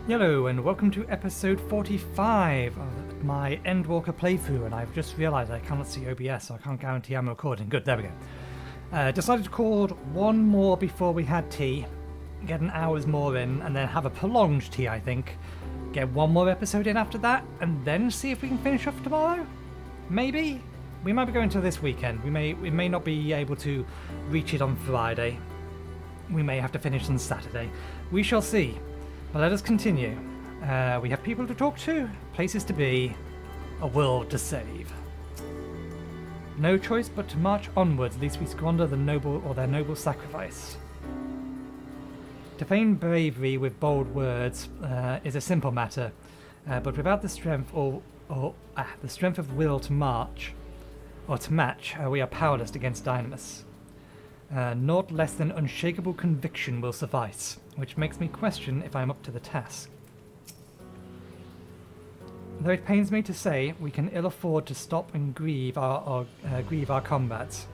Hello and welcome to episode 45 of my Endwalker playthrough, and I've just realised I cannot see OBS, so I can't guarantee I'm recording. Good, there we go. Decided to record one more before we had tea, get an hour's more in, and then have a prolonged tea, I think. Get one more episode in after that, and then see if we can finish off tomorrow? Maybe? We might be going to this weekend. We may not be able to reach it on Friday. We may have to finish on Saturday. We shall see. But let us continue. We have people to talk to, places to be, a world to save. No choice but to march onwards, lest we squander the noble or their noble sacrifice. To feign bravery with bold words is a simple matter, but without the strength the strength of will to march or to match, we are powerless against Dynamis. Naught less than unshakable conviction will suffice, which makes me question if I am up to the task. Though it pains me to say, we can ill afford to stop and grieve our comrades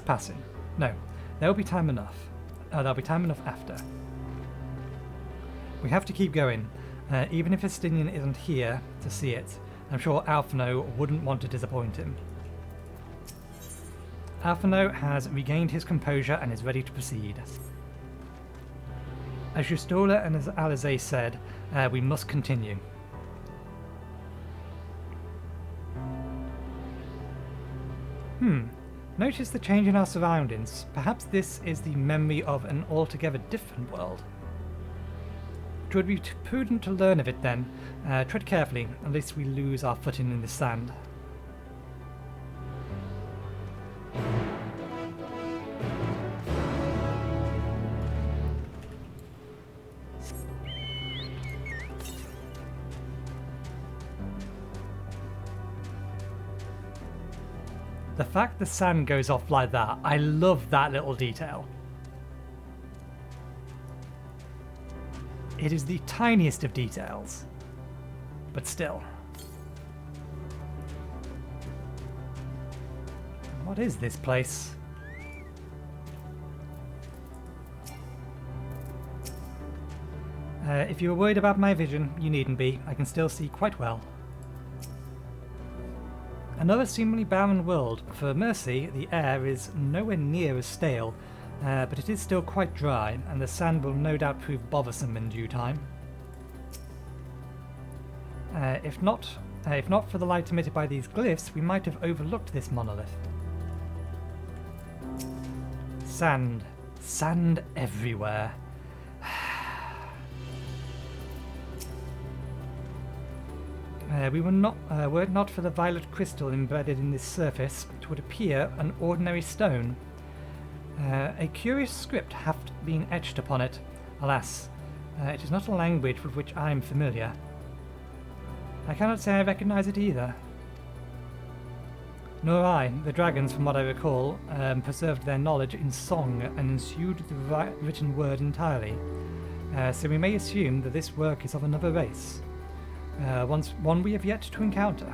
passing. No, there will be time enough. There'll be time enough after. We have to keep going, even if Estinian isn't here to see it. I'm sure Alphino wouldn't want to disappoint him. Alphino has regained his composure and is ready to proceed. As Justola and as Alize said, we must continue. Notice the change in our surroundings. Perhaps this is the memory of an altogether different world. It would be prudent to learn of it then. Tread carefully, lest we lose our footing in the sand. The fact the sand goes off like that, I love that little detail. It is the tiniest of details, but still. What is this place? If you were worried about my vision, you needn't be. I can still see quite well. Another seemingly barren world. For Mercy, the air is nowhere near as stale, but it is still quite dry, and the sand will no doubt prove bothersome in due time. If not for the light emitted by these glyphs, we might have overlooked this monolith. Sand. Sand everywhere. Were it not for the violet crystal embedded in this surface, it would appear an ordinary stone. A curious script hath been etched upon it. Alas, it is not a language with which I am familiar. I cannot say I recognize it either. Nor I. The dragons, from what I recall, preserved their knowledge in song and eschewed the written word entirely. So we may assume that this work is of another race. One we have yet to encounter.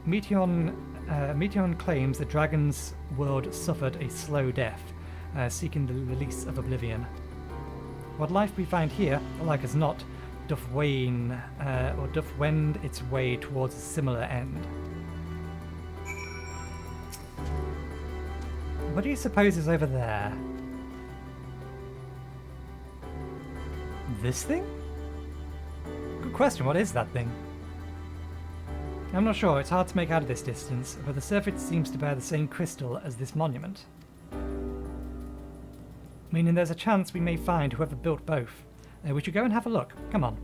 Meteon claims the dragon's world suffered a slow death, seeking the release of oblivion. What life we find here, like as not, doth wend its way towards a similar end. What do you suppose is over there? This thing? Question, what is that thing? I'm not sure, it's hard to make out at this distance, but the surface seems to bear the same crystal as this monument. Meaning there's a chance we may find whoever built both. We should go and have a look. Come on.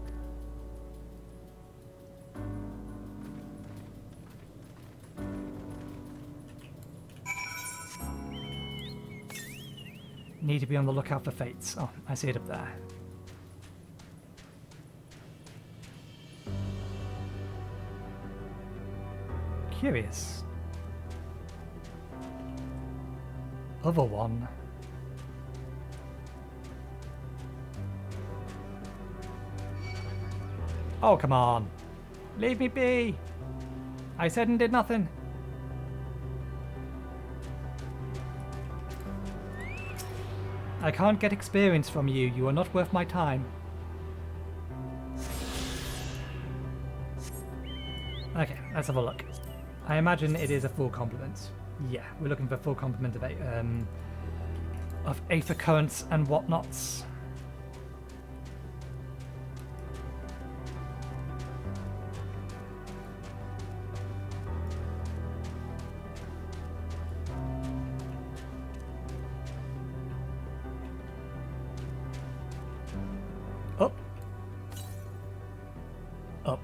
Need to be on the lookout for fates. Oh, I see it up there. Curious. Other one. Oh, come on. Leave me be. I said and did nothing. I can't get experience from you. You are not worth my time. Okay, let's have a look. I imagine it is a full complement. Yeah, we're looking for a full complement of aether currents and whatnots. Up. Up.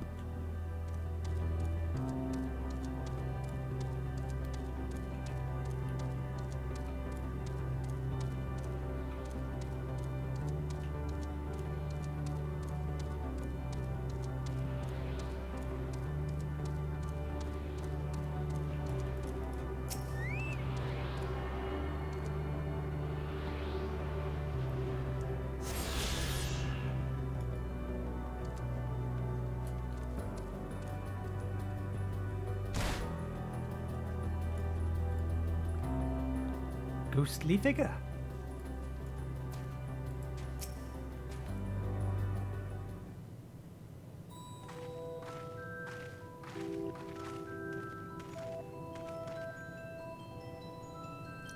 Ghostly figure.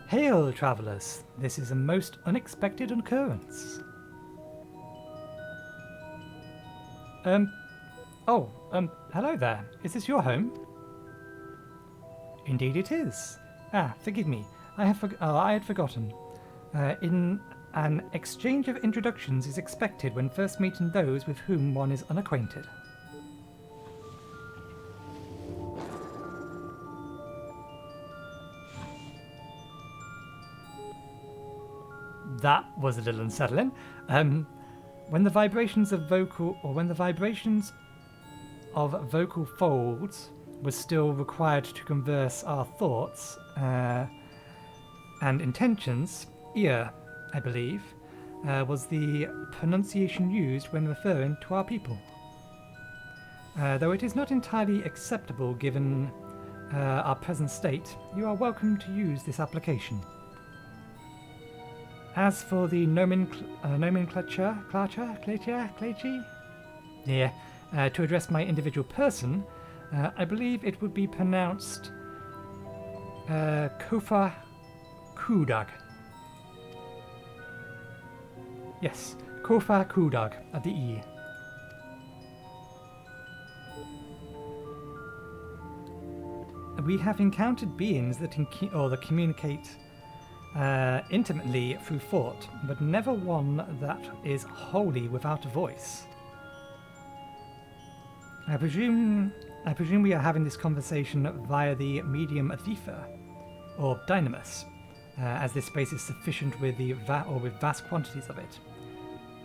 Hail, travellers! This is a most unexpected occurrence. Hello there. Is this your home? Indeed it is. Ah, forgive me. I had forgotten. In an exchange of introductions is expected when first meeting those with whom one is unacquainted. That was a little unsettling. When the vibrations of vocal folds was still required to converse our thoughts and intentions, ear, I believe, was the pronunciation used when referring to our people. Though it is not entirely acceptable given our present state, you are welcome to use this application. As for the nomenclature, to address my individual person, I believe it would be pronounced Kofa Kudag. Yes, Kofa Kudag at the E. We have encountered beings that communicate intimately through thought, but never one that is wholly without a voice. I presume we are having this conversation via the medium of ether, or dynamis, as this space is sufficient with vast quantities of it.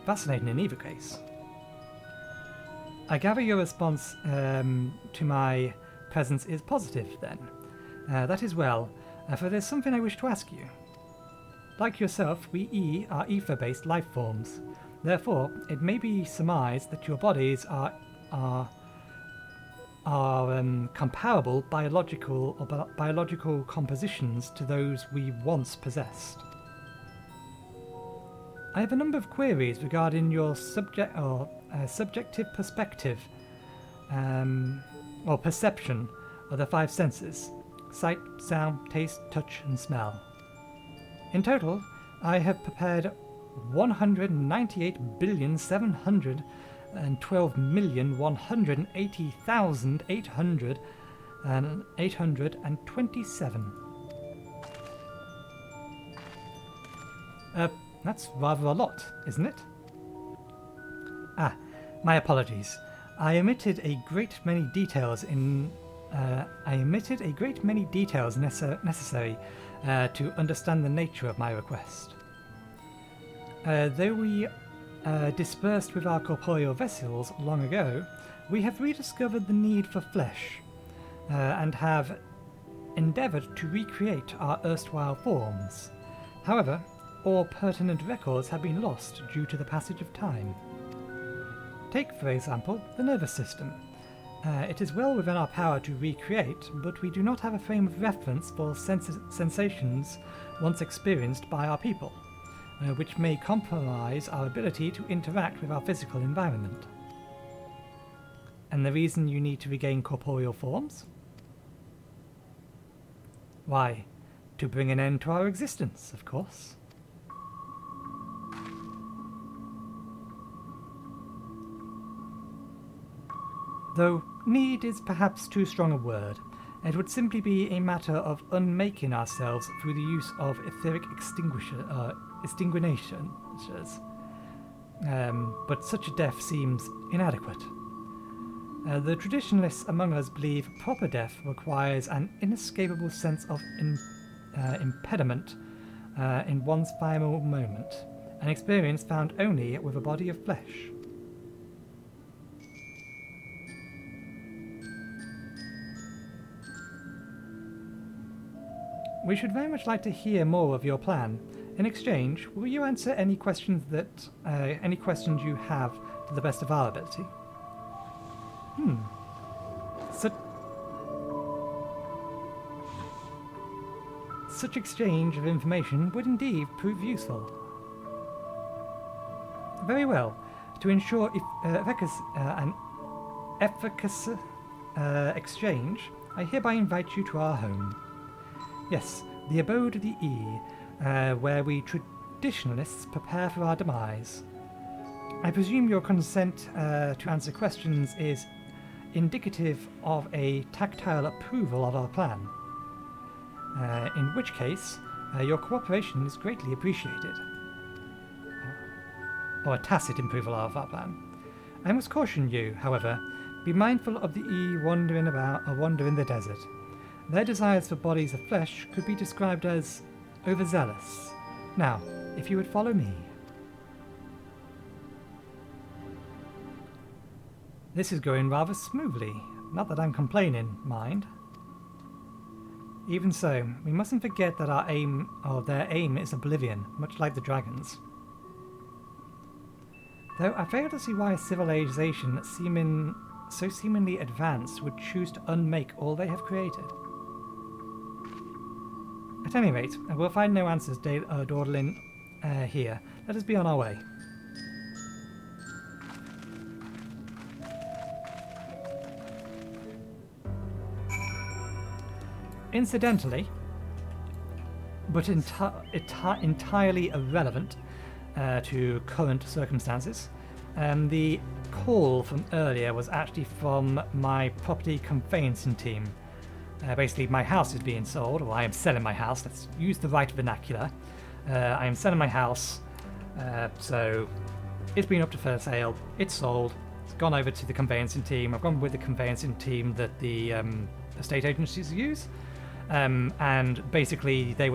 Fascinating in either case. I gather your response to my presence is positive, then. That is well, for there's something I wish to ask you. Like yourself, we are ether-based life forms. Therefore, it may be surmised that your bodies are comparable biological compositions to those we once possessed. I have a number of queries regarding your subjective perspective or perception of the five senses: sight, sound, taste, touch, and smell. In total, I have prepared 198,712,180,827. That's rather a lot, isn't it? Ah, my apologies. I omitted a great many details necessary to understand the nature of my request. Though we dispersed with our corporeal vessels long ago, we have rediscovered the need for flesh, and have endeavoured to recreate our erstwhile forms. However, all pertinent records have been lost due to the passage of time. Take, for example, the nervous system. It is well within our power to recreate, but we do not have a frame of reference for sensations once experienced by our people, which may compromise our ability to interact with our physical environment. And the reason you need to regain corporeal forms? Why, to bring an end to our existence, of course. Though need is perhaps too strong a word. It would simply be a matter of unmaking ourselves through the use of etheric extinguishing, but such a death seems inadequate. The traditionalists among us believe proper death requires an inescapable sense of impediment in one's final moment, an experience found only with a body of flesh. We should very much like to hear more of your plan. In exchange, will you answer any questions you have to the best of our ability? Such exchange of information would indeed prove useful. Very well. To ensure an efficacious exchange, I hereby invite you to our home. Yes, the abode of the E, where we traditionalists prepare for our demise. I presume your consent to answer questions is indicative of a tactile approval of our plan. In which case, your cooperation is greatly appreciated. Or a tacit approval of our plan. I must caution you, however, be mindful of the E wandering the desert. Their desires for bodies of flesh could be described as overzealous. Now, if you would follow me. This is going rather smoothly. Not that I'm complaining, mind. Even so, we mustn't forget that their aim is oblivion, much like the dragons. Though I fail to see why a civilization so seemingly advanced would choose to unmake all they have created. At any rate, we'll find no answers dawdling here. Let us be on our way. Incidentally, but entirely irrelevant to current circumstances, the call from earlier was actually from my property conveyancing team. Basically, my house is being sold, or I am selling my house. Let's use the right vernacular. I am selling my house, so it's been up for sale. It's sold. It's gone over to the conveyancing team. I've gone with the conveyancing team that the estate agencies use, and basically it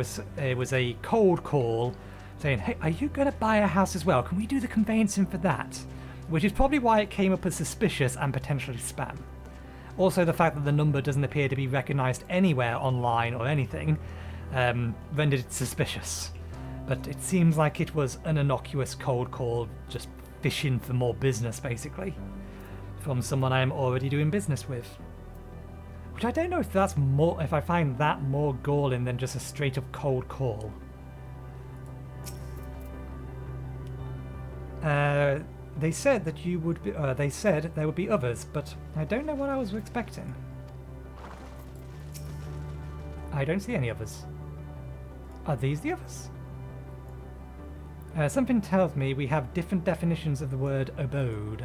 was a cold call saying, "Hey, are you going to buy a house as well? Can we do the conveyancing for that?" Which is probably why it came up as suspicious and potentially spam. Also, the fact that the number doesn't appear to be recognised anywhere online or anything rendered it suspicious. But it seems like it was an innocuous cold call, just fishing for more business, basically, from someone I am already doing business with. Which I don't know if I find that more galling than just a straight-up cold call. They said that you would be. They said there would be others, but I don't know what I was expecting. I don't see any others. Are these the others? Something tells me we have different definitions of the word abode.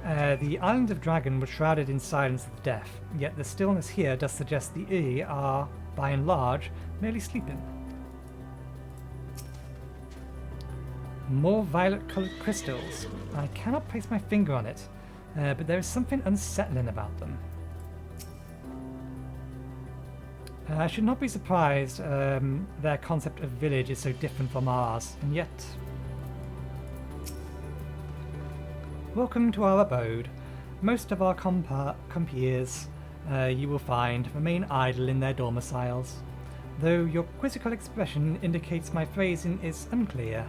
The island of Dragon was shrouded in silence of death, yet the stillness here does suggest the E are, by and large, merely sleeping. More violet-coloured crystals. I cannot place my finger on it, but there is something unsettling about them. I should not be surprised their concept of village is so different from ours, and yet... Welcome to our abode. Most of our compeers, you will find, remain idle in their domiciles, though your quizzical expression indicates my phrasing is unclear.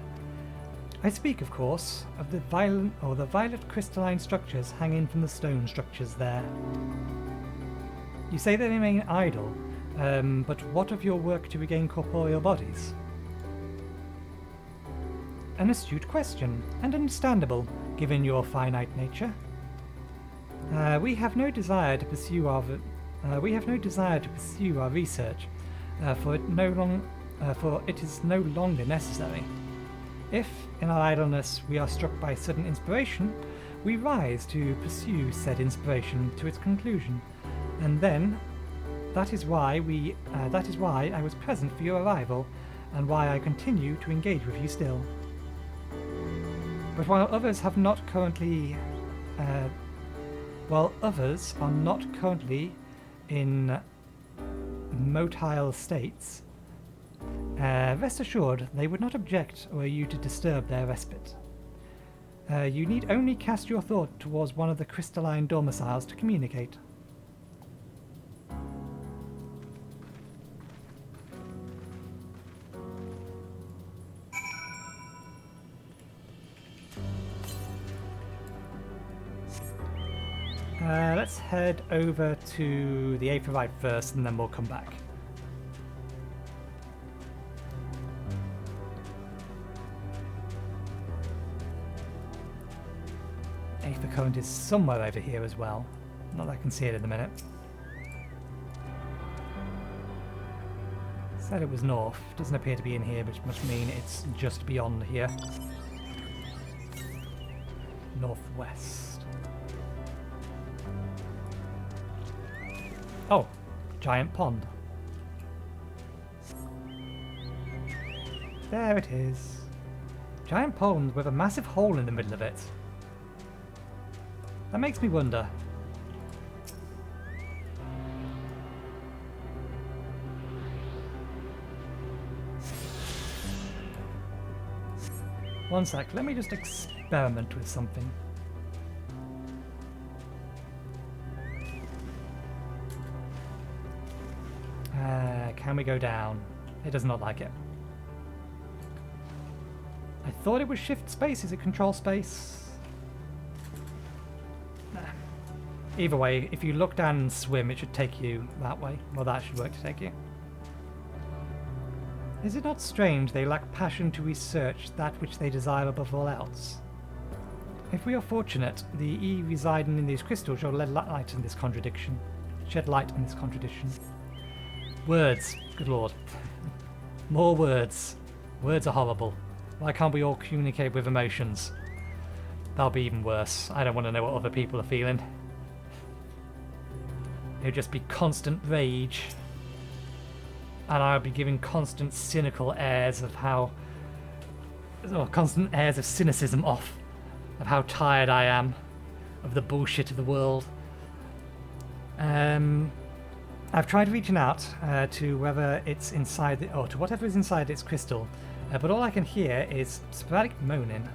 I speak, of course, of the violet crystalline structures hanging from the stone structures there. You say they remain idle, but what of your work to regain corporeal bodies? An astute question, and understandable, given your finite nature. We have no desire to pursue our research, for it is no longer necessary. If, in our idleness, we are struck by sudden inspiration, we rise to pursue said inspiration to its conclusion, and then that is why I was present for your arrival, and why I continue to engage with you still. But while others are not currently in motile states, rest assured they would not object were you to disturb their respite. You need only cast your thought towards one of the crystalline domiciles to communicate. Let's head over to the Ep45 first, and then we'll come back. Aether current is somewhere over here as well. Not that I can see it in a minute. Said it was north. Doesn't appear to be in here, which must mean it's just beyond here. Northwest. Oh, giant pond. There it is. Giant pond with a massive hole in the middle of it. That makes me wonder. One sec, let me just experiment with something. Can we go down? It does not like it. I thought it was shift space. Is it control space? Nah. Either way, if you look down and swim, it should take you that way. Well, that should work to take you. Is it not strange they lack passion to research that which they desire above all else? If we are fortunate, the E residing in these crystals shall shed light in this contradiction. Words. Good lord. More words. Words are horrible. Why can't we all communicate with emotions? That'll be even worse. I don't want to know what other people are feeling. It'll just be constant rage. And I'll be giving constant cynical airs of how... or constant airs of cynicism off. Of how tired I am. Of the bullshit of the world. I've tried reaching out to whether it's inside to whatever is inside its crystal, but all I can hear is sporadic moaning.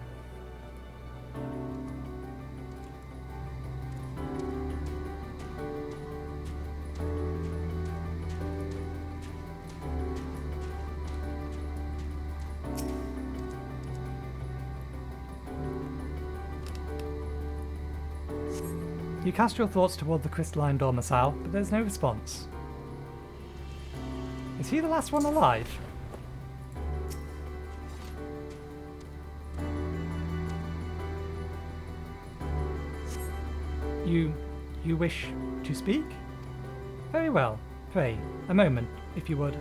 You cast your thoughts toward the crystalline domicile, but there's no response. Is he the last one alive? You wish to speak? Very well. Pray, a moment, if you would.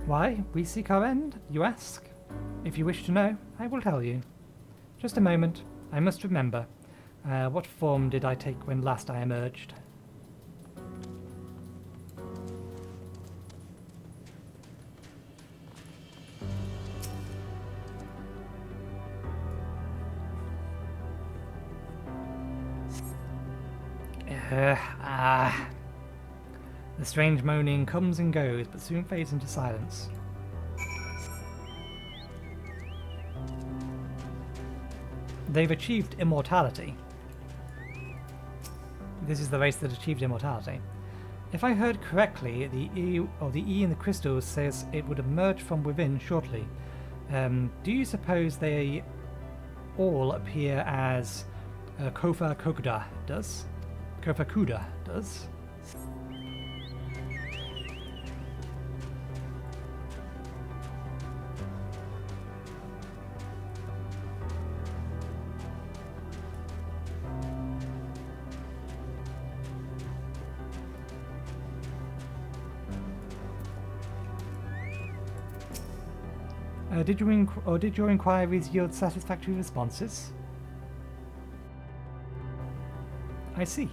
Why we seek our end, you ask? If you wish to know, I will tell you. Just a moment, I must remember. What form did I take when last I emerged? The strange moaning comes and goes, but soon fades into silence. They've achieved immortality. This is the race that achieved immortality. If I heard correctly, the E in the crystals says it would emerge from within shortly. Do you suppose they all appear as Kofa Kokuda does. Kofa Kuda does. Did your inquiries yield satisfactory responses? I see.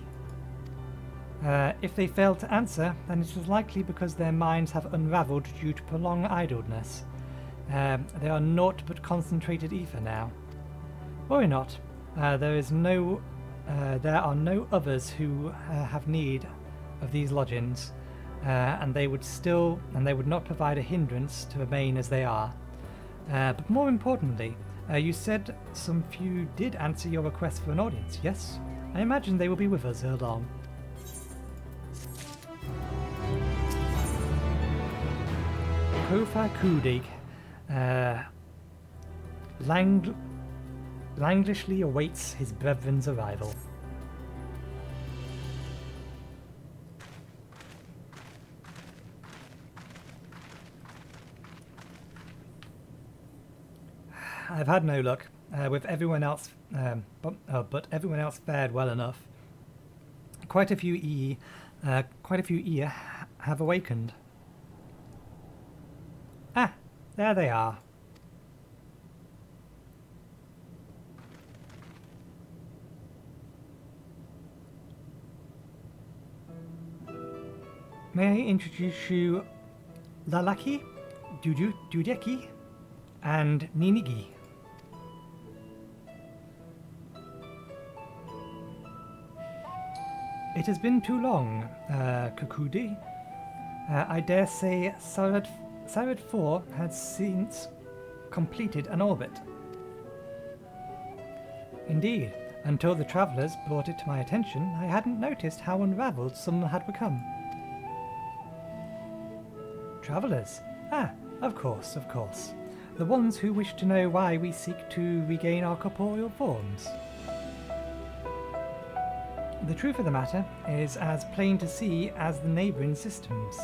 If they failed to answer, then it is likely because their minds have unravelled due to prolonged idleness. They are naught but concentrated ether now. Worry not. There are no others who have need of these lodgings, and they would not provide a hindrance to remain as they are. But more importantly, you said some few did answer your request for an audience, yes? I imagine they will be with us ere long. Kofa Kudig languishly awaits his brethren's arrival. I've had no luck with everyone else, but everyone else fared well enough. Quite a few EE have awakened. Ah, there they are. May I introduce you Lalaki, Dudeki, and Ninigi. It has been too long, Kukudi. I dare say Sarid 4 has since completed an orbit. Indeed, until the travellers brought it to my attention, I hadn't noticed how unravelled some had become. Travellers? Ah, of course. The ones who wish to know why we seek to regain our corporeal forms. The truth of the matter is as plain to see as the neighbouring systems.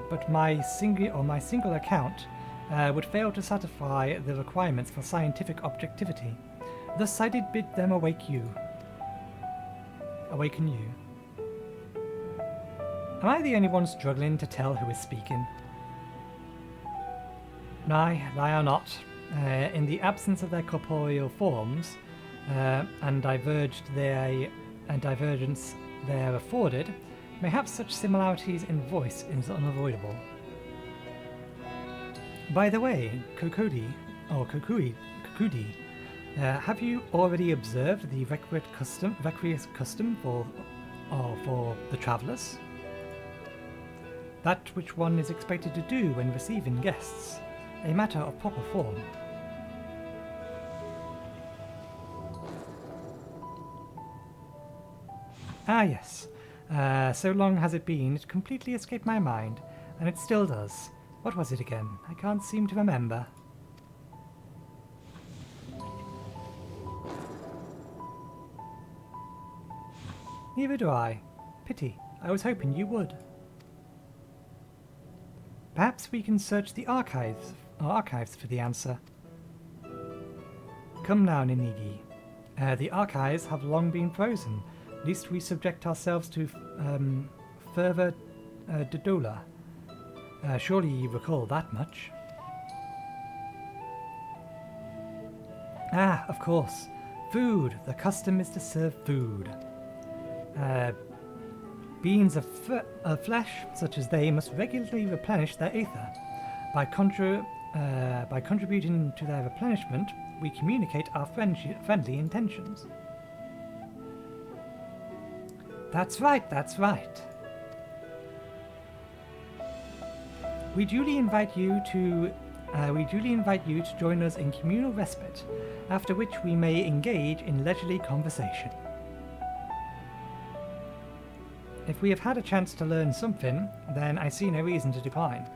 But my single account would fail to satisfy the requirements for scientific objectivity. Thus I did bid them awaken you. Am I the only one struggling to tell who is speaking? Nay, they are not. In the absence of their corporeal forms, and divergence they are afforded, mayhaps such similarities in voice is unavoidable. By the way, Kukudi, have you already observed the recreous custom for the travellers? That which one is expected to do when receiving guests, a matter of proper form. Ah yes, so long has it been, it completely escaped my mind, and it still does. What was it again? I can't seem to remember. Neither do I. Pity, I was hoping you would. Perhaps we can search the archives for the answer. Come now, Ninigi. The archives have long been frozen. Least we subject ourselves to further Dodola. Surely you recall that much. Ah, of course. Food. The custom is to serve food. Beings of flesh, such as they, must regularly replenish their aether. By contributing to their replenishment, we communicate our friendly intentions. That's right. We duly invite you to join us in communal respite, after which we may engage in leisurely conversation. If we have had a chance to learn something, then I see no reason to decline.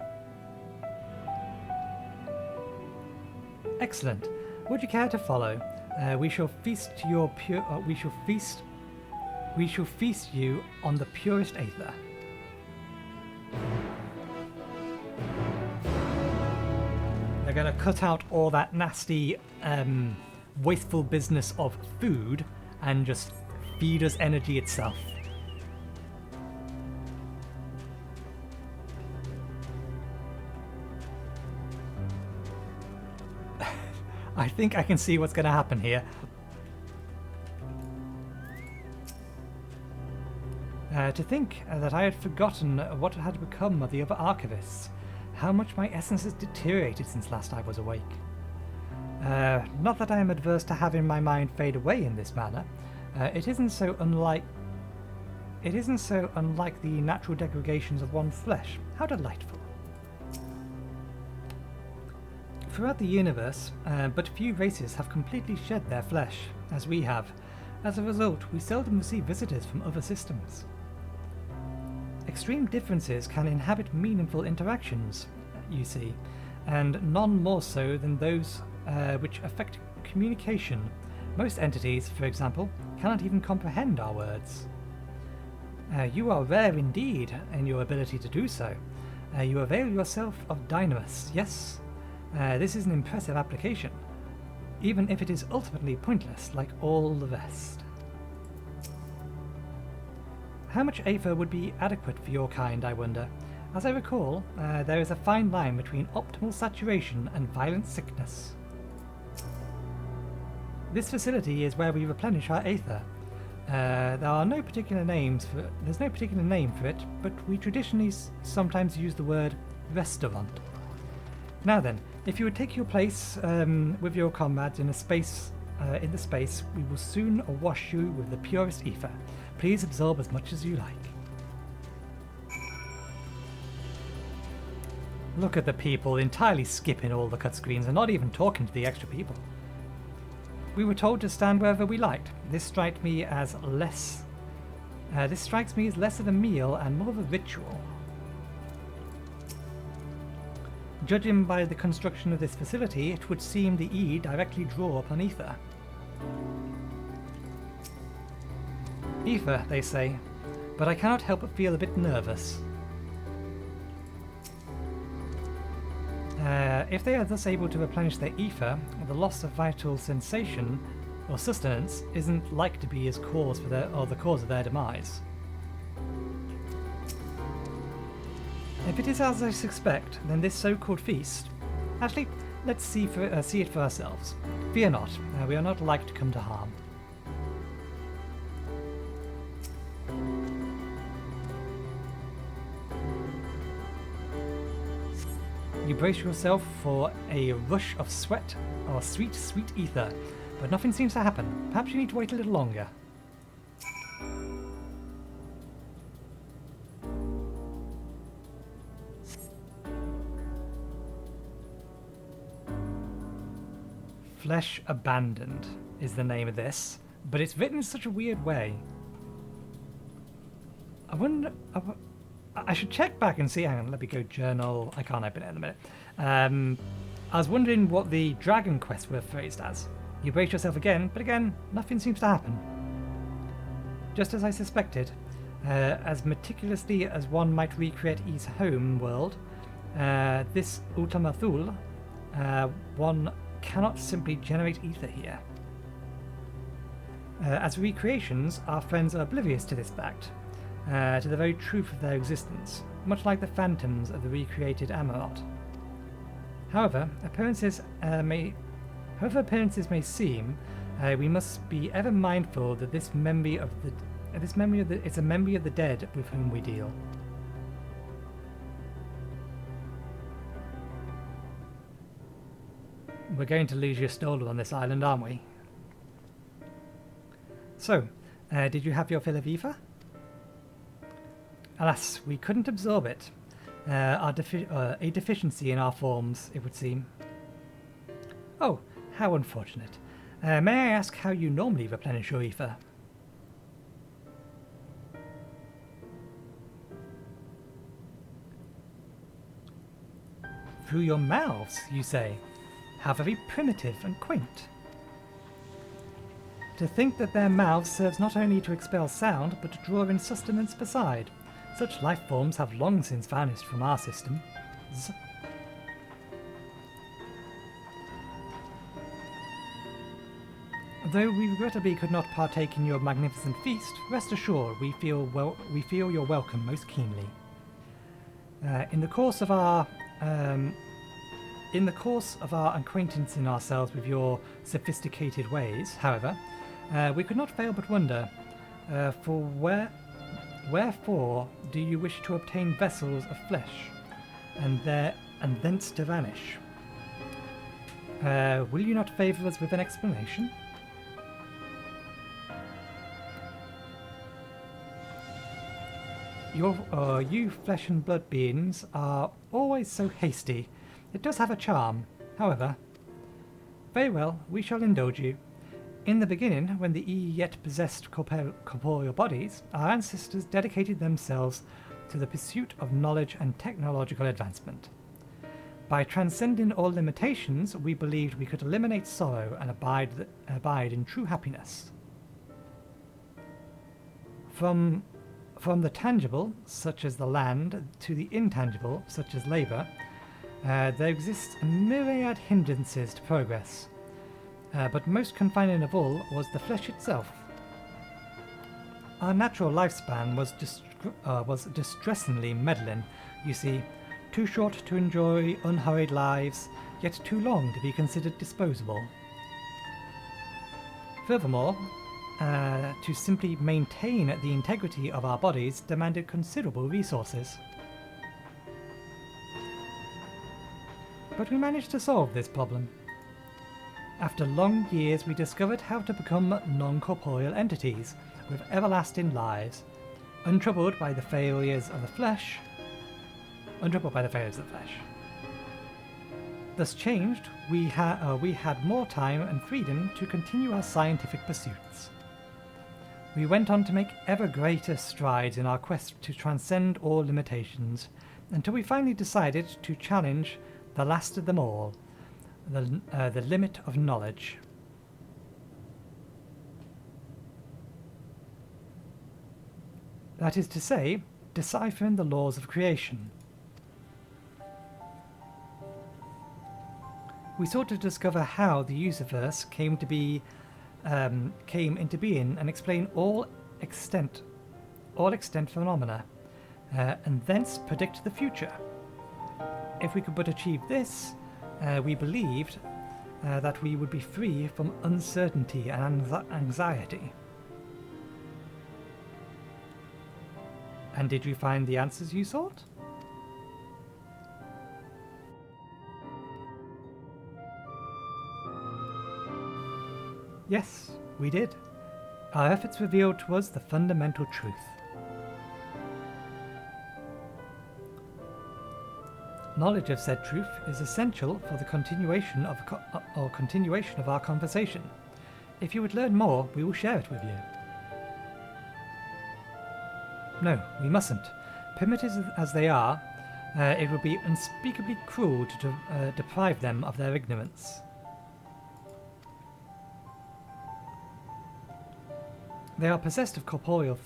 Excellent. Would you care to follow? We shall feast your pure. We shall feast. We shall feast you on the purest aether. They're going to cut out all that nasty, wasteful business of food and just feed us energy itself. I think I can see what's going to happen here. To think that I had forgotten what had become of the other archivists. How much my essence has deteriorated since last I was awake. Not that I am adverse to having my mind fade away in this manner. It isn't so unlike the natural degradations of one's flesh. How delightful. Throughout the universe, but few races have completely shed their flesh, as we have. As a result, we seldom receive visitors from other systems. Extreme differences can inhabit meaningful interactions, you see, and none more so than those which affect communication. Most entities, for example, cannot even comprehend our words. You are rare indeed in your ability to do so. You avail yourself of dynamis, yes? This is an impressive application, even if it is ultimately pointless like all the rest. How much aether would be adequate for your kind, I wonder? As I recall, there is a fine line between optimal saturation and violent sickness. This facility is where we replenish our aether. There's no particular name for it, but we traditionally sometimes use the word restaurant. Now then, if you would take your place with your comrades in the space, we will soon awash you with the purest ether. Please absorb as much as you like. Look at the people entirely skipping all the cut screens and not even talking to the extra people. We were told to stand wherever we liked. This strikes me as less of a meal and more of a ritual. Judging by the construction of this facility, it would seem the E directly draw upon ether. Ether, they say, but I cannot help but feel a bit nervous. If they are thus able to replenish their ether, the loss of vital sensation or sustenance isn't like to be the cause of their demise. If it is as I suspect, then this so-called feast... Actually, let's see it for ourselves. Fear not, we are not like to come to harm. You brace yourself for a rush of sweat or sweet, sweet ether, but nothing seems to happen. Perhaps you need to wait a little longer. Flesh Abandoned is the name of this, but it's written in such a weird way. I wonder... I should check back and see. Hang on, let me go journal. I can't open it in a minute. I was wondering what the Dragon Quest were phrased as. You brace yourself again, but again, nothing seems to happen. Just as I suspected, as meticulously as one might recreate his home world, this Ultimathul, one cannot simply generate ether here. As recreations, our friends are oblivious to this fact. To the very truth of their existence, much like the phantoms of the recreated Amarot. However appearances may seem, we must be ever mindful that it's a memory of the dead with whom we deal. We're going to lose your stolen on this island, aren't we? So, did you have your fill of ether? Alas, we couldn't absorb it. A deficiency in our forms, it would seem. Oh, how unfortunate. May I ask how you normally replenish your ether? Through your mouths, you say? How very primitive and quaint. To think that their mouths serves not only to expel sound, but to draw in sustenance beside. Such life forms have long since vanished from our system. Though we regrettably could not partake in your magnificent feast, rest assured we feel your welcome most keenly. In the course of our acquaintance in ourselves with your sophisticated ways, however, we could not fail but wonder, wherefore do you wish to obtain vessels of flesh, and thence to vanish? Will you not favour us with an explanation? You flesh and blood beings are always so hasty. It does have a charm, however. Very well, we shall indulge you. In the beginning, when the yet possessed corporeal bodies, our ancestors dedicated themselves to the pursuit of knowledge and technological advancement. By transcending all limitations, we believed we could eliminate sorrow and abide in true happiness. From the tangible, such as the land, to the intangible, such as labour, there exists a myriad hindrances to progress, but most confining of all was the flesh itself. Our natural lifespan was distressingly meddling, you see, too short to enjoy unhurried lives, yet too long to be considered disposable. Furthermore, to simply maintain the integrity of our bodies demanded considerable resources. But we managed to solve this problem. After long years, we discovered how to become non-corporeal entities with everlasting lives, untroubled by the failures of the flesh. Thus changed, we had more time and freedom to continue our scientific pursuits. We went on to make ever greater strides in our quest to transcend all limitations, until we finally decided to challenge the last of them all, the limit of knowledge. That is to say, deciphering the laws of creation. We sought to discover how the universe came into being and explain all extent phenomena, and thence predict the future. If we could but achieve this, we believed that we would be free from uncertainty and anxiety. And did you find the answers you sought? Yes, we did. Our efforts revealed to us the fundamental truth. Knowledge of said truth is essential for the continuation of our conversation. If you would learn more, we will share it with you. No, we mustn't. Primitive as they are, it would be unspeakably cruel to deprive them of their ignorance. They are possessed of corporeal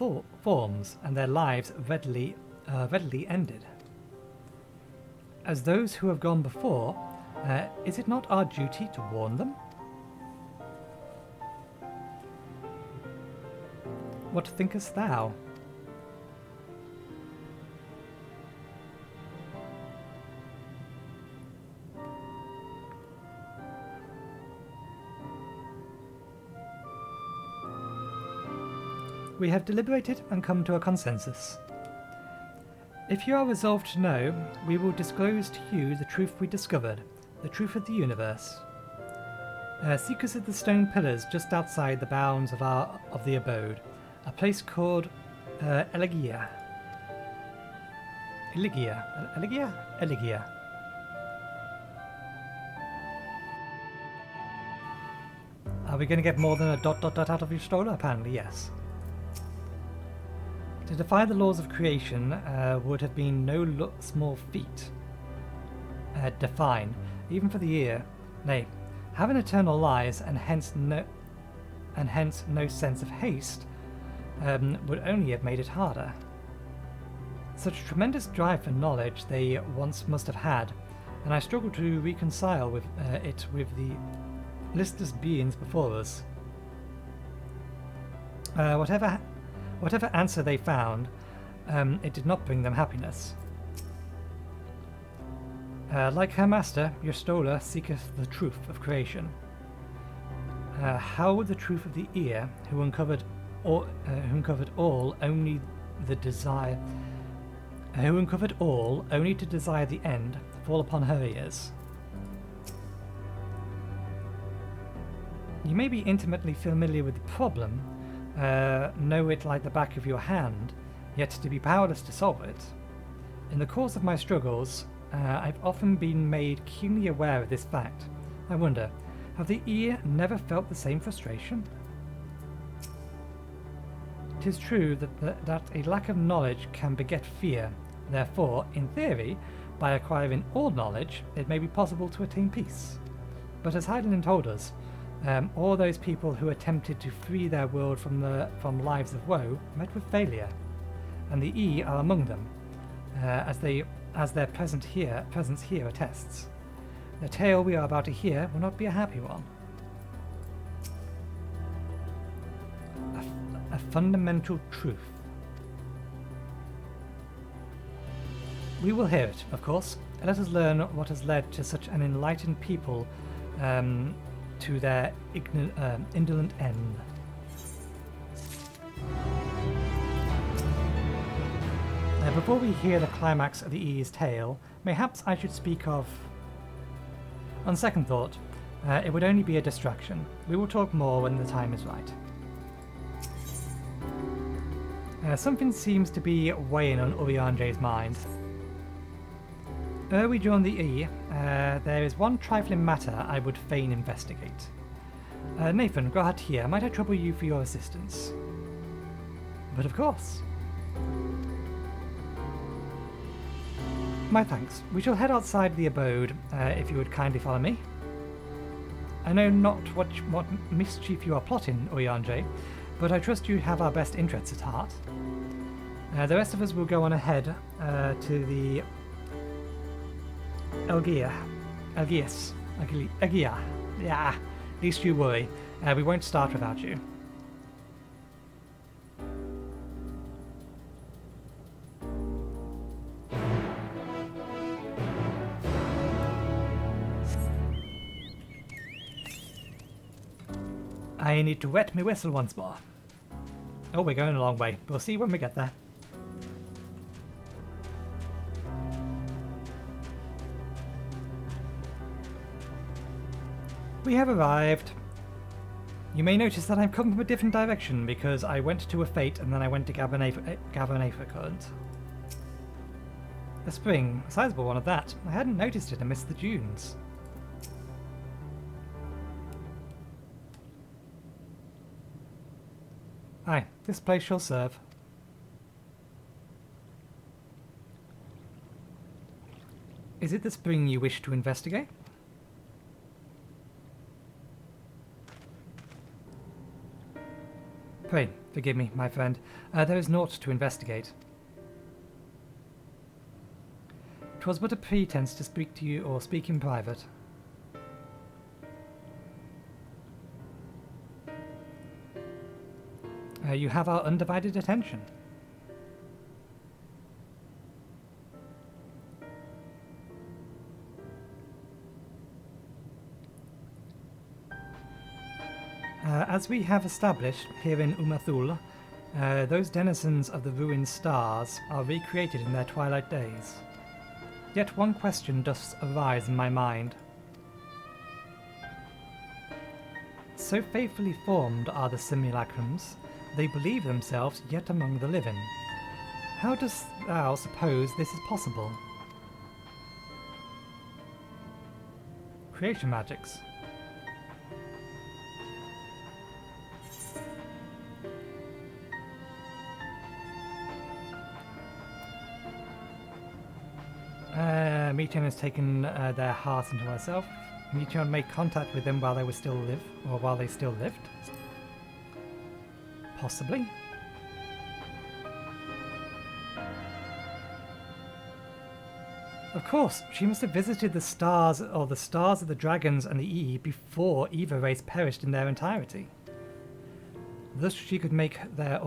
forms, and their lives readily ended. As those who have gone before, is it not our duty to warn them? What thinkest thou? We have deliberated and come to a consensus. If you are resolved to know, we will disclose to you the truth we discovered, the truth of the universe. Seek us at the stone pillars just outside the bounds of the abode, a place called Elegia. Elegia. Are we going to get more than a ... out of your story? Apparently, yes. To defy the laws of creation would have been no small feat. Define, even for the ear, Nay, having eternal lives and hence no sense of haste would only have made it harder. Such tremendous drive for knowledge they once must have had, and I struggle to reconcile with it with the listless beings before us. Whatever answer they found, it did not bring them happiness. Like her master, your stola seeketh the truth of creation. How would the truth of the ear, who uncovered all only the desire, who uncovered all only to desire the end, fall upon her ears? You may be intimately familiar with the problem, know it like the back of your hand, yet to be powerless to solve it. In the course of my struggles, I've often been made keenly aware of this fact. I wonder, have the ear never felt the same frustration? 'Tis true that a lack of knowledge can beget fear. Therefore, in theory, by acquiring all knowledge, it may be possible to attain peace. But as Heidelin told us, all those people who attempted to free their world from lives of woe met with failure, and the E are among them, as their presence here attests. The tale we are about to hear will not be a happy one. A fundamental truth. We will hear it, of course. Let us learn what has led to such an enlightened people to their indolent end. Before we hear the climax of the E's tale, mayhaps I should speak of... On second thought, it would only be a distraction. We will talk more when the time is right. Something seems to be weighing on Urianje's mind. Ere we join the E, there is one trifling matter I would fain investigate. Nathan, Grahat here, might I trouble you for your assistance? But of course. My thanks. We shall head outside the abode, if you would kindly follow me. I know not what mischief you are plotting, Urianje, but I trust you have our best interests at heart. The rest of us will go on ahead to the Elgia. Yeah, least you worry. We won't start without you. I need to wet my whistle once more. Oh, we're going a long way. We'll see when we get there. We have arrived. You may notice that I've come from a different direction because I went to a fate and then I went to Gavanafer Current. A spring, a sizable one at that. I hadn't noticed it amidst the dunes. Aye, this place shall serve. Is it the spring you wish to investigate? Pray, forgive me, my friend. There is naught to investigate. 'Twas but a pretense to speak to you or speak in private. You have our undivided attention. As we have established here in Umathul, those denizens of the ruined stars are recreated in their twilight days. Yet one question does arise in my mind. So faithfully formed are the simulacrums, they believe themselves yet among the living. How dost thou suppose this is possible? Creation magics. Meeting has taken their heart into herself. Meteon make contact with them while they still lived? Possibly. Of course, she must have visited the stars of the dragons and the E before either race perished in their entirety. Thus she could make their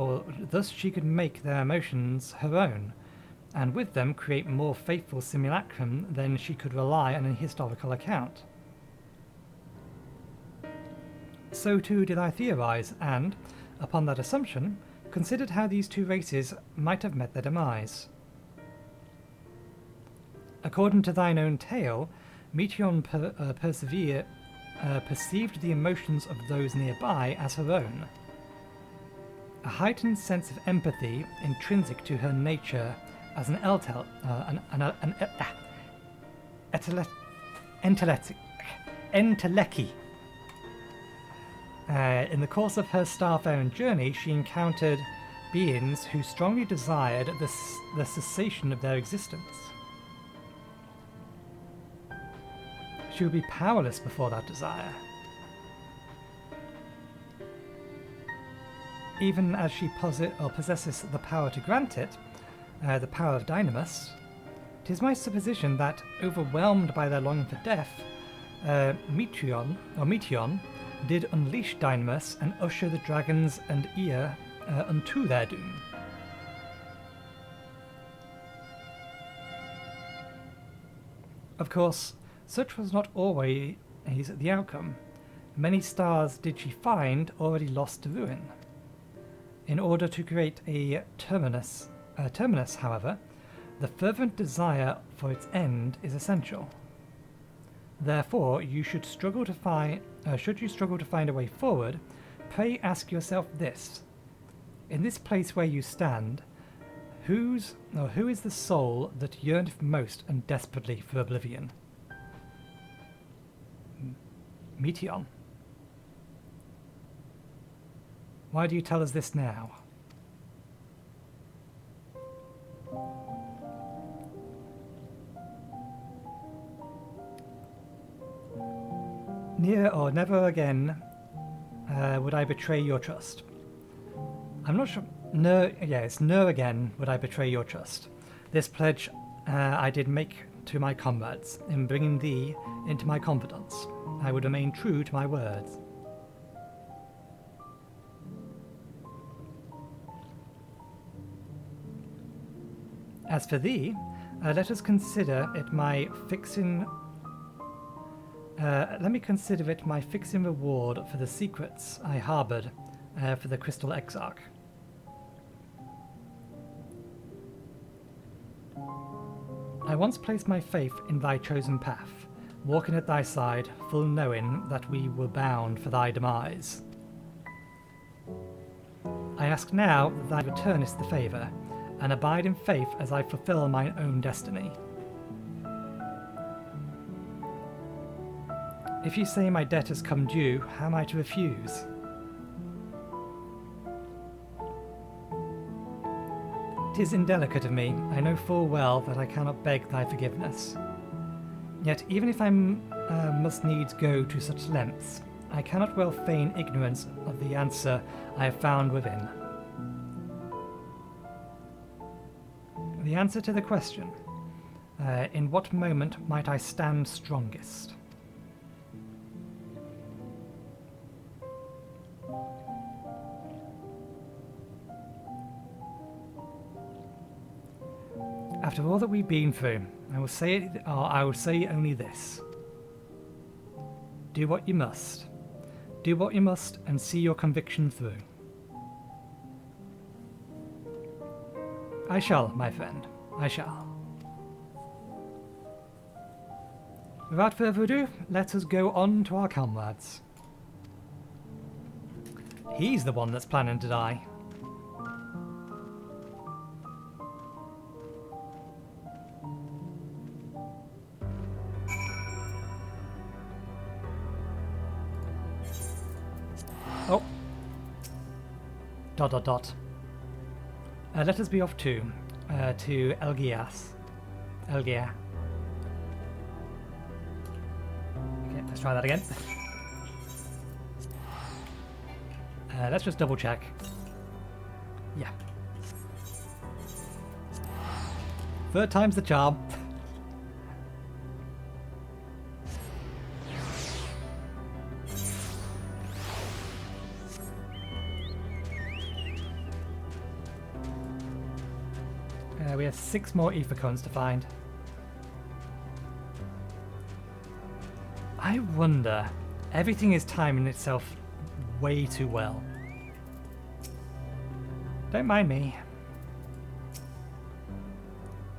emotions her own, and with them create more faithful simulacrum than she could rely on a historical account. So too did I theorize, and, upon that assumption, considered how these two races might have met their demise. According to thine own tale, Meteon perceived the emotions of those nearby as her own. A heightened sense of empathy intrinsic to her nature as an entelechy. In the course of her starfaring journey, she encountered beings who strongly desired the cessation of their existence. She would be powerless before that desire. Even as she possesses the power to grant it, the power of Dynamis, 'tis my supposition that, overwhelmed by their longing for death, Meteon did unleash Dynamis and usher the dragons and Ea unto their doom. Of course, such was not always the outcome. Many stars did she find already lost to ruin. In order to create a terminus, however, the fervent desire for its end is essential. Therefore, should you struggle to find a way forward, pray ask yourself this: in this place where you stand, who is the soul that yearneth most and desperately for oblivion? Meteon. Why do you tell us this now? Near or never again would I betray your trust. I'm not sure. No, yeah, it's no again would I betray your trust. This pledge I did make to my comrades in bringing thee into my confidence. I would remain true to my words. As for thee, let us consider it my fixing. Let me consider it my fixing reward for the secrets I harboured for the Crystal Exarch. I once placed my faith in thy chosen path, walking at thy side, full knowing that we were bound for thy demise. I ask now that thou returnest the favour, and abide in faith as I fulfil mine own destiny. If you say my debt has come due, how am I to refuse? Tis indelicate of me, I know full well that I cannot beg thy forgiveness. Yet even if I must needs go to such lengths, I cannot well feign ignorance of the answer I have found within. The answer to the question, in what moment might I stand strongest? After all that we've been through, I will say only this. Do what you must. Do what you must and see your conviction through. I shall, my friend. I shall. Without further ado, let us go on to our comrades. He's the one that's planning to die. Oh. ... let us be off to Elgia. Okay, let's try that again. Let's just double check. Yeah. Third time's the charm. We have 6 more ether cones to find. I wonder, everything is timing itself way too well. Don't mind me.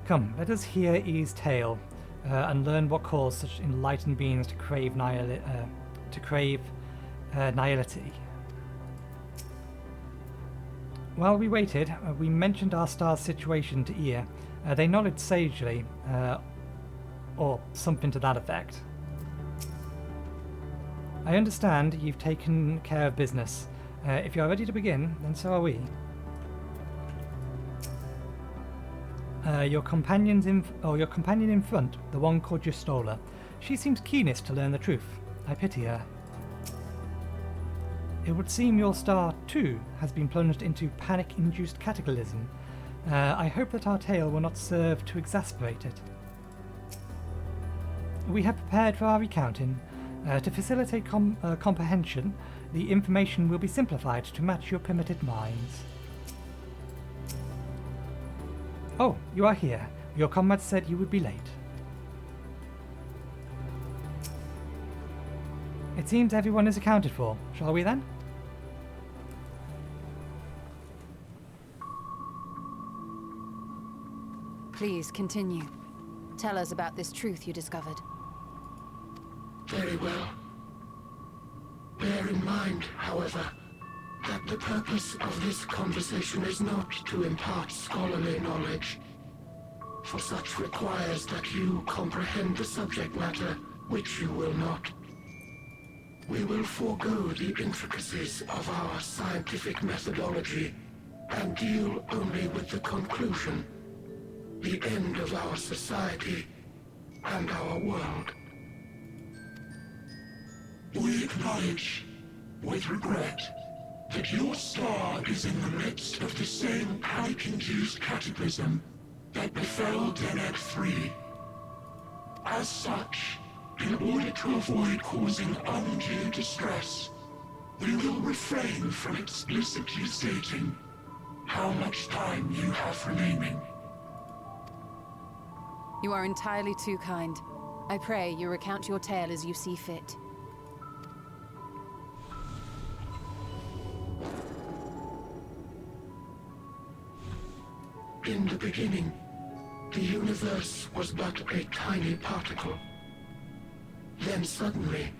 Come, let us hear E's tale and learn what caused such enlightened beings to crave nihility. While we waited, we mentioned our star's situation to Ea. They nodded sagely, or something to that effect. I understand you've taken care of business. If you are ready to begin, then so are we. Your companion in front, the one called Justola. She seems keenest to learn the truth. I pity her. It would seem your star, too, has been plunged into panic-induced cataclysm. I hope that our tale will not serve to exasperate it. We have prepared for our recounting. To facilitate comprehension, the information will be simplified to match your primitive minds. Oh, you are here. Your comrades said you would be late. It seems everyone is accounted for. Shall we then? Please continue. Tell us about this truth you discovered. Very well. Bear in mind, however, that the purpose of this conversation is not to impart scholarly knowledge, for such requires that you comprehend the subject matter, which you will not. We will forego the intricacies of our scientific methodology and deal only with the conclusion, the end of our society and our world. We acknowledge, with regret, that your star is in the midst of the same panic-induced cataclysm that befell Ep45. As such, in order to avoid causing undue distress, we will refrain from explicitly stating how much time you have remaining. You are entirely too kind. I pray you recount your tale as you see fit. In the beginning, the universe was but a tiny particle. Then suddenly,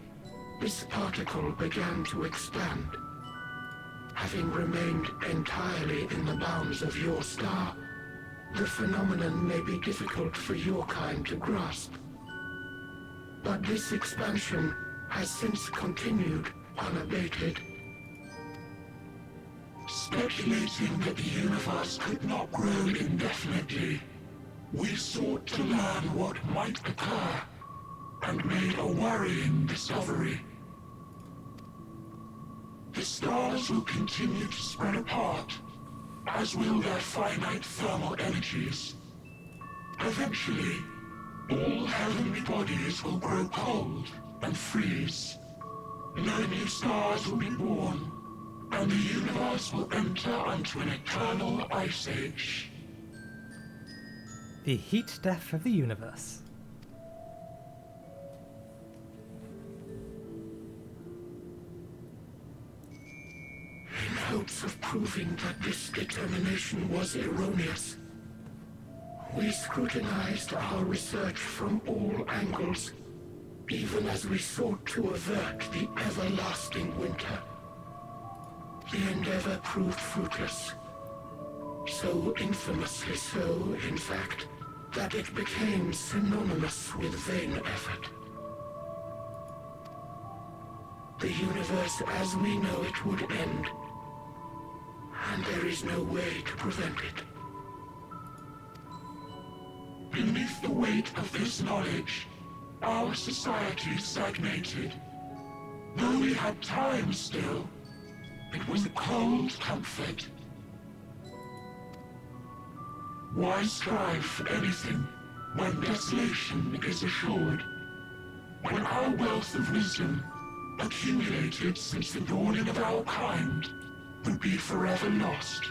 this particle began to expand. Having remained entirely in the bounds of your star, the phenomenon may be difficult for your kind to grasp. But this expansion has since continued unabated. Speculating that the universe could not grow indefinitely, we sought to learn what might occur, and made a worrying discovery. The stars will continue to spread apart, as will their finite thermal energies. Eventually, all heavenly bodies will grow cold and freeze. No new stars will be born, and the universe will enter into an eternal ice age. The heat death of the universe. In hopes of proving that this determination was erroneous, we scrutinized our research from all angles, even as we sought to avert the everlasting winter. The endeavor proved fruitless. So infamously so, in fact, that it became synonymous with vain effort. The universe as we know it would end, and there is no way to prevent it. Beneath the weight of this knowledge, our society stagnated. Though we had time still, it was a cold comfort. Why strive for anything when desolation is assured? When our wealth of wisdom, accumulated since the dawning of our kind, would be forever lost.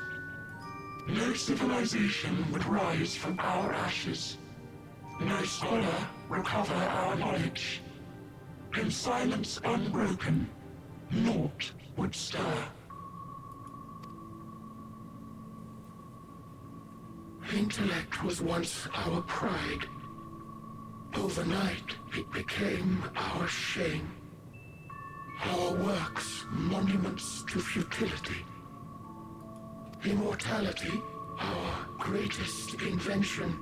No civilization would rise from our ashes. No scholar recover our knowledge. In silence unbroken, naught would stir. Intellect was once our pride. Overnight, it became our shame. Our works, monuments to futility. Immortality, our greatest invention,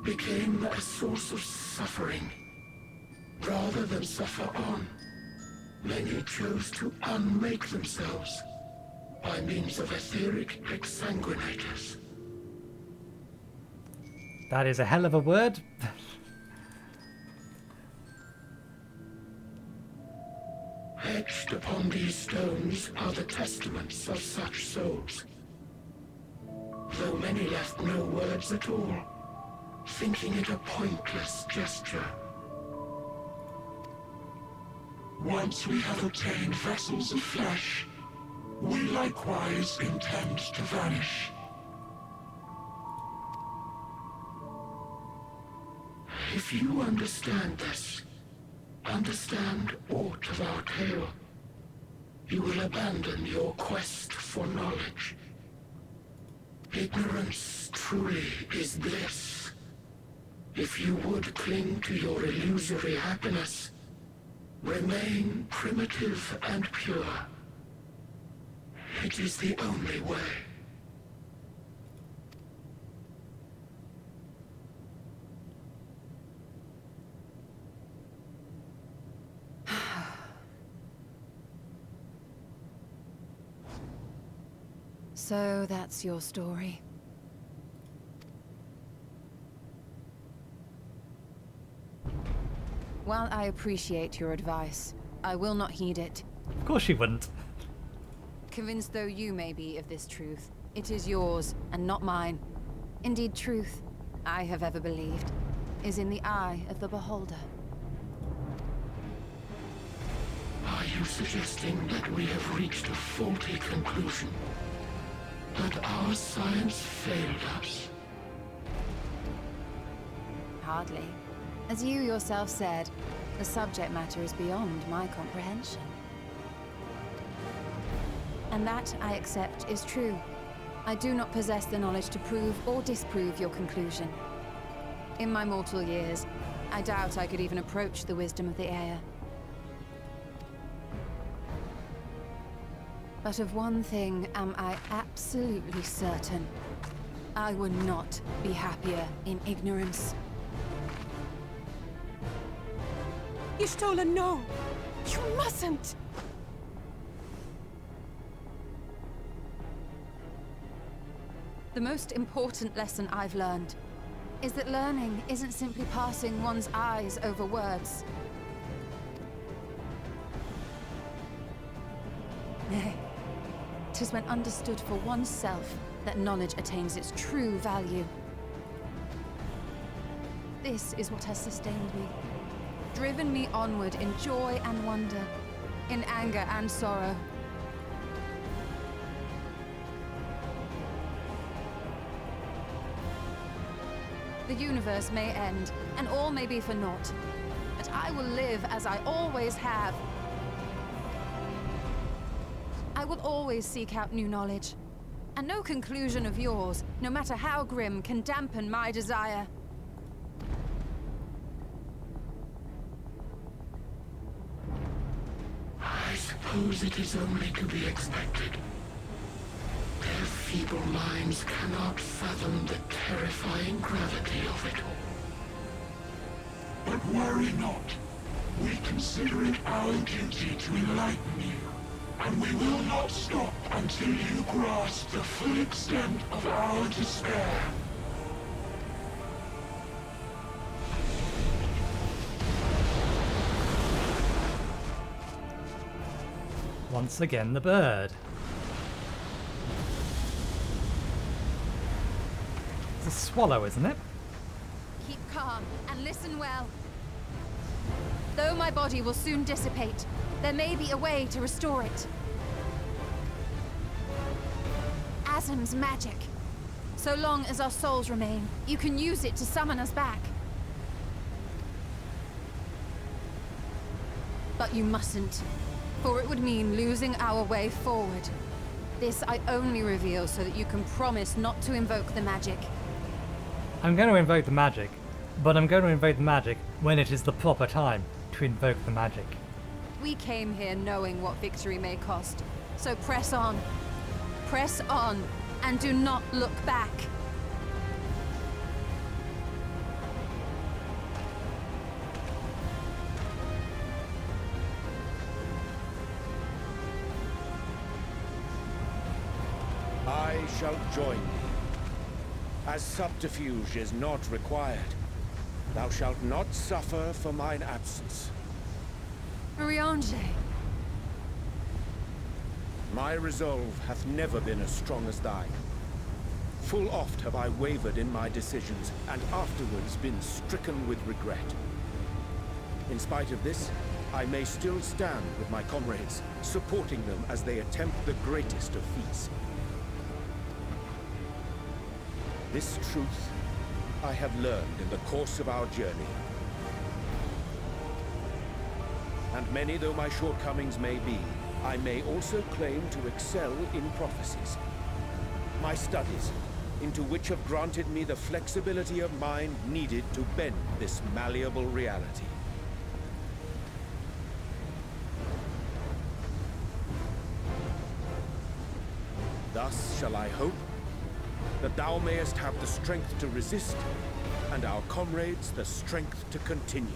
became a source of suffering. Rather than suffer on, many chose to unmake themselves by means of etheric exsanguinators. That is a hell of a word. Etched upon these stones are the testaments of such souls. Though many left no words at all, thinking it a pointless gesture. Once we have obtained vessels of flesh, we likewise intend to vanish. If you understand this, understand aught of our tale, you will abandon your quest for knowledge. Ignorance truly is bliss. If you would cling to your illusory happiness, remain primitive and pure. It is the only way. So that's your story. While I appreciate your advice, I will not heed it. Of course she wouldn't. Convinced though you may be of this truth, it is yours and not mine. Indeed, truth, I have ever believed, is in the eye of the beholder. Are you suggesting that we have reached a faulty conclusion? That our science failed us? Hardly. As you yourself said, the subject matter is beyond my comprehension. And that, I accept, is true. I do not possess the knowledge to prove or disprove your conclusion. In my mortal years, I doubt I could even approach the wisdom of the air. But of one thing am I absolutely certain. I would not be happier in ignorance. Y'shtola, no! You mustn't! The most important lesson I've learned is that learning isn't simply passing one's eyes over words. Nay, 'tis when understood for oneself that knowledge attains its true value. This is what has sustained me, driven me onward in joy and wonder, in anger and sorrow. The universe may end, and all may be for naught, but I will live as I always have. I will always seek out new knowledge, and no conclusion of yours, no matter how grim, can dampen my desire. I suppose it is only to be expected. Their feeble minds cannot fathom the terrifying gravity of it all. But worry not. We consider it our duty to enlighten you. And we will not stop until you grasp the full extent of our despair. Once again, the bird. It's a swallow, isn't it? Keep calm and listen well. Though my body will soon dissipate, there may be a way to restore it. Asm's magic. So long as our souls remain, you can use it to summon us back. But you mustn't, for it would mean losing our way forward. This I only reveal so that you can promise not to invoke the magic. I'm going to invoke the magic, but I'm going to invoke the magic when it is the proper time to invoke the magic. We came here knowing what victory may cost, so press on. Press on, and do not look back. I shall join thee. As subterfuge is not required, thou shalt not suffer for mine absence. Riange. My resolve hath never been as strong as thine. Full oft have I wavered in my decisions, and afterwards been stricken with regret. In spite of this, I may still stand with my comrades, supporting them as they attempt the greatest of feats. This truth I have learned in the course of our journey. And many though my shortcomings may be, I may also claim to excel in prophecies. My studies, into which have granted me the flexibility of mind needed to bend this malleable reality. Thus shall I hope that thou mayest have the strength to resist, and our comrades the strength to continue.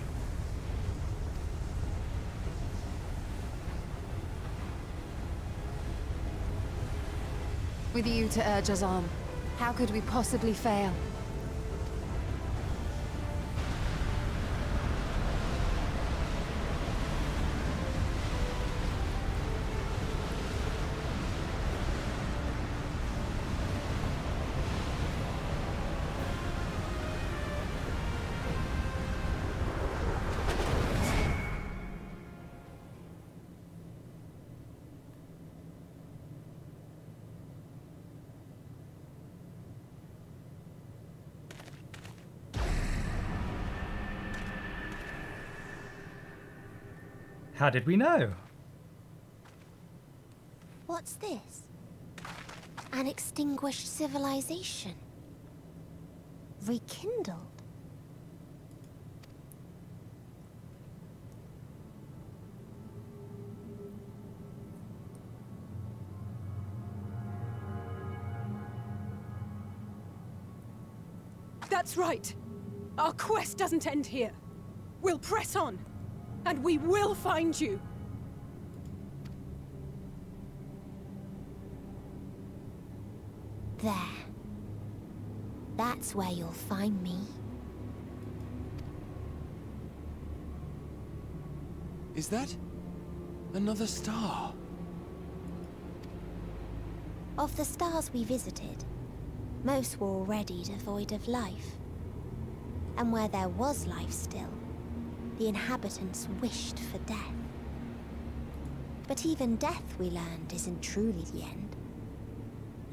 With you to urge us on, how could we possibly fail? How did we know? What's this? An extinguished civilization. Rekindled. That's right. Our quest doesn't end here. We'll press on, and we will find you. There. That's where you'll find me. Is that another star? Of the stars we visited, most were already devoid of life. And where there was life still, the inhabitants wished for death. But even death, we learned, isn't truly the end.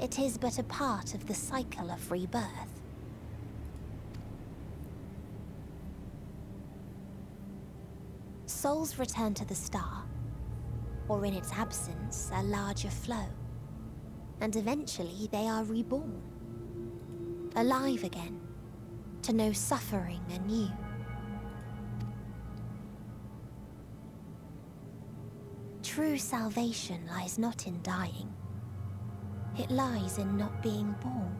It is but a part of the cycle of rebirth. Souls return to the star, or in its absence, a larger flow. And eventually they are reborn. Alive again, to know suffering anew. True salvation lies not in dying. It lies in not being born.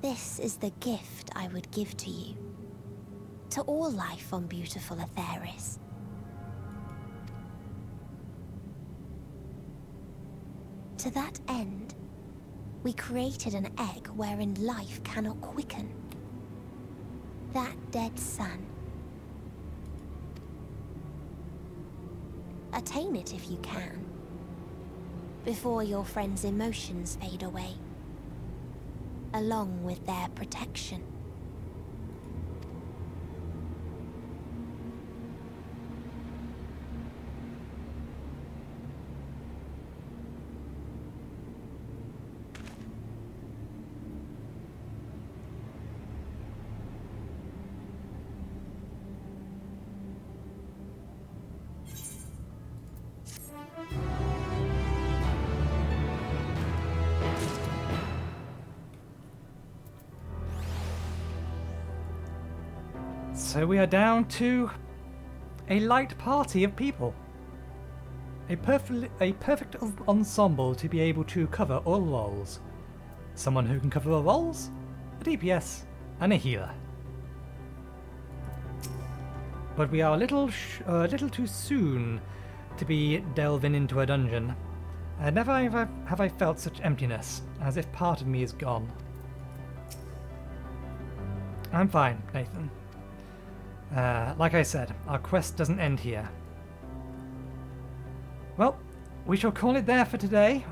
This is the gift I would give to you. To all life on beautiful Etheris. To that end, we created an egg wherein life cannot quicken. That dead sun. Attain it if you can, before your friend's emotions fade away, along with their protection. So we are down to a light party of people. A perfect ensemble to be able to cover all roles. Someone who can cover all roles, a DPS, and a healer. But we are a little too soon to be delving into a dungeon. Never have I felt such emptiness, as if part of me is gone. I'm fine, Nathan. Like I said, our quest doesn't end here. Well, we shall call it there for today,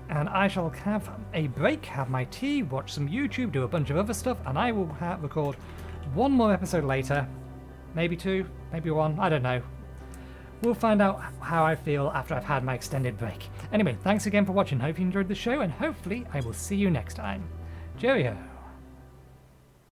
and I shall have a break, have my tea, watch some YouTube, do a bunch of other stuff, and I will record one more episode later. Maybe two, maybe one, I don't know. We'll find out how I feel after I've had my extended break. Anyway, thanks again for watching, hope you enjoyed the show, and hopefully I will see you next time. Cheerio!